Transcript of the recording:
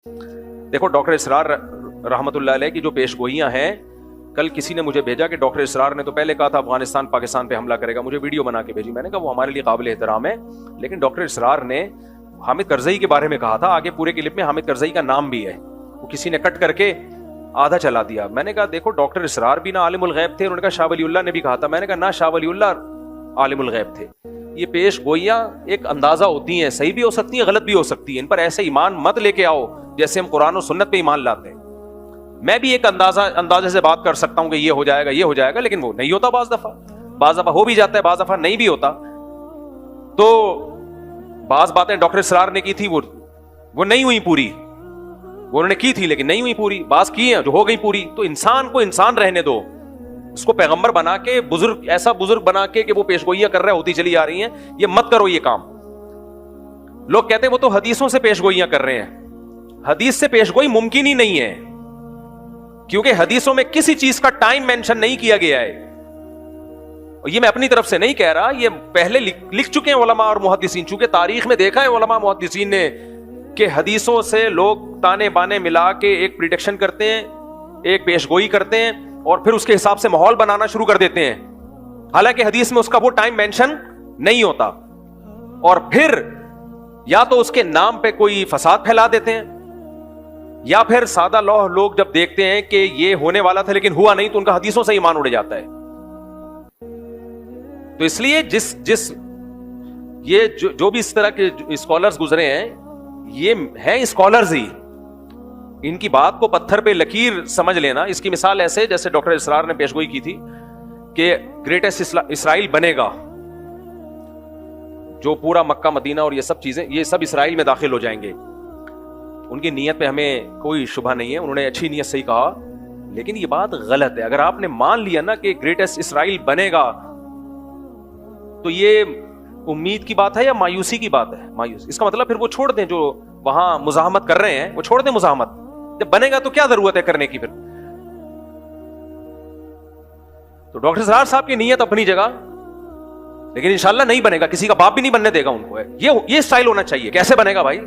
دیکھو ڈاکٹر اسرار رحمۃ اللہ علیہ کی جو پیش گوئیاں ہیں، کل کسی نے مجھے بھیجا کہ ڈاکٹر اسرار نے تو پہلے کہا تھا افغانستان پاکستان پہ حملہ کرے گا، مجھے ویڈیو بنا کے بھیجی، میں نے کہا وہ ہمارے لیے قابل احترام ہے، لیکن ڈاکٹر اسرار نے حامد کرزئی کے بارے میں کہا تھا، آگے پورے کلپ میں حامد کرزئی کا نام بھی ہے، وہ کسی نے کٹ کر کے آدھا چلا دیا۔ میں نے کہا دیکھو ڈاکٹر اسرار بھی نہ عالم الغیب تھے، انہوں نے کہا شاہ ولی اللہ نے بھی کہا تھا، میں نے کہا نہ شاہ ولی اللہ عالم الغیب تھے۔ یہ پیش گوئیاں ایک اندازہ ہوتی ہیں، صحیح بھی ہو سکتی ہیں، غلط بھی ہو سکتی ہیں، ان پر ایسے ایمان مت لے کے آؤ جیسے ہم قرآن و سنت پہ ایمان لاتے ہیں۔ میں بھی ایک اندازے سے بات کر سکتا ہوں کہ یہ ہو جائے گا، یہ ہو جائے گا، لیکن وہ نہیں ہوتا، بعض دفعہ ہو بھی جاتا ہے، بعض دفعہ نہیں بھی ہوتا۔ تو بعض باتیں ڈاکٹر اسرار نے کی تھی وہ نہیں ہوئی پوری، وہ انہوں نے کی تھی لیکن نہیں ہوئی پوری، بعض کی ہیں جو ہو گئی پوری۔ تو انسان کو انسان رہنے دو، اس کو پیغمبر بنا کے بزرگ، ایسا بزرگ بنا کے کہ وہ پیش گوئیاں کر رہے ہوتی چلی آ رہی ہیں، یہ مت کرو یہ کام۔ لوگ کہتے ہیں وہ تو حدیثوں سے پیش گوئیاں کر رہے ہیں، حدیث سے پیش گوئی ممکن ہی نہیں ہے، کیونکہ حدیثوں میں کسی چیز کا ٹائم مینشن نہیں کیا گیا ہے۔ یہ میں اپنی طرف سے نہیں کہہ رہا، یہ پہلے لکھ چکے ہیں علماء اور محدثین، چونکہ تاریخ میں دیکھا ہے علماء محدثین نے کہ حدیثوں سے لوگ تانے بانے ملا کے ایک پریڈکشن کرتے ہیں، ایک پیش گوئی کرتے ہیں، اور پھر اس کے حساب سے ماحول بنانا شروع کر دیتے ہیں، حالانکہ حدیث میں اس کا وہ ٹائم مینشن نہیں ہوتا، اور پھر یا تو اس کے نام پہ کوئی فساد پھیلا دیتے ہیں، یا پھر سادہ لوگ جب دیکھتے ہیں کہ یہ ہونے والا تھا لیکن ہوا نہیں تو ان کا حدیثوں سے ایمان اڑ جاتا ہے۔ تو اس لیے یہ جو بھی اس طرح کے اسکالرز گزرے ہیں، یہ ہیں اسکالرز ہی، ان کی بات کو پتھر پہ لکیر سمجھ لینا۔ اس کی مثال ایسے جیسے ڈاکٹر اسرار نے پیشگوئی کی تھی کہ گریٹسٹ اسرائیل بنے گا، جو پورا مکہ مدینہ اور یہ سب چیزیں، یہ سب اسرائیل میں داخل ہو جائیں گے۔ ان کی نیت پہ ہمیں کوئی شبہ نہیں ہے، انہوں نے اچھی نیت سے ہی کہا، لیکن یہ بات غلط ہے۔ اگر آپ نے مان لیا نا کہ گریٹسٹ اسرائیل بنے گا، تو یہ امید کی بات ہے یا مایوسی کی بات ہے؟ مایوس۔ اس کا مطلب پھر وہ چھوڑ دیں، جو وہاں مزاحمت کر رہے ہیں وہ چھوڑ دیں مزاحمت، جب بنے گا تو کیا ضرورت ہے کرنے کی پھر؟ تو ڈاکٹر اسرار صاحب کی نیت اپنی جگہ، لیکن انشاءاللہ نہیں بنے گا، کسی کا باپ بھی نہیں بننے دے گا ان کو۔ یہ اسٹائل ہونا چاہیے۔ کیسے بنے گا بھائی؟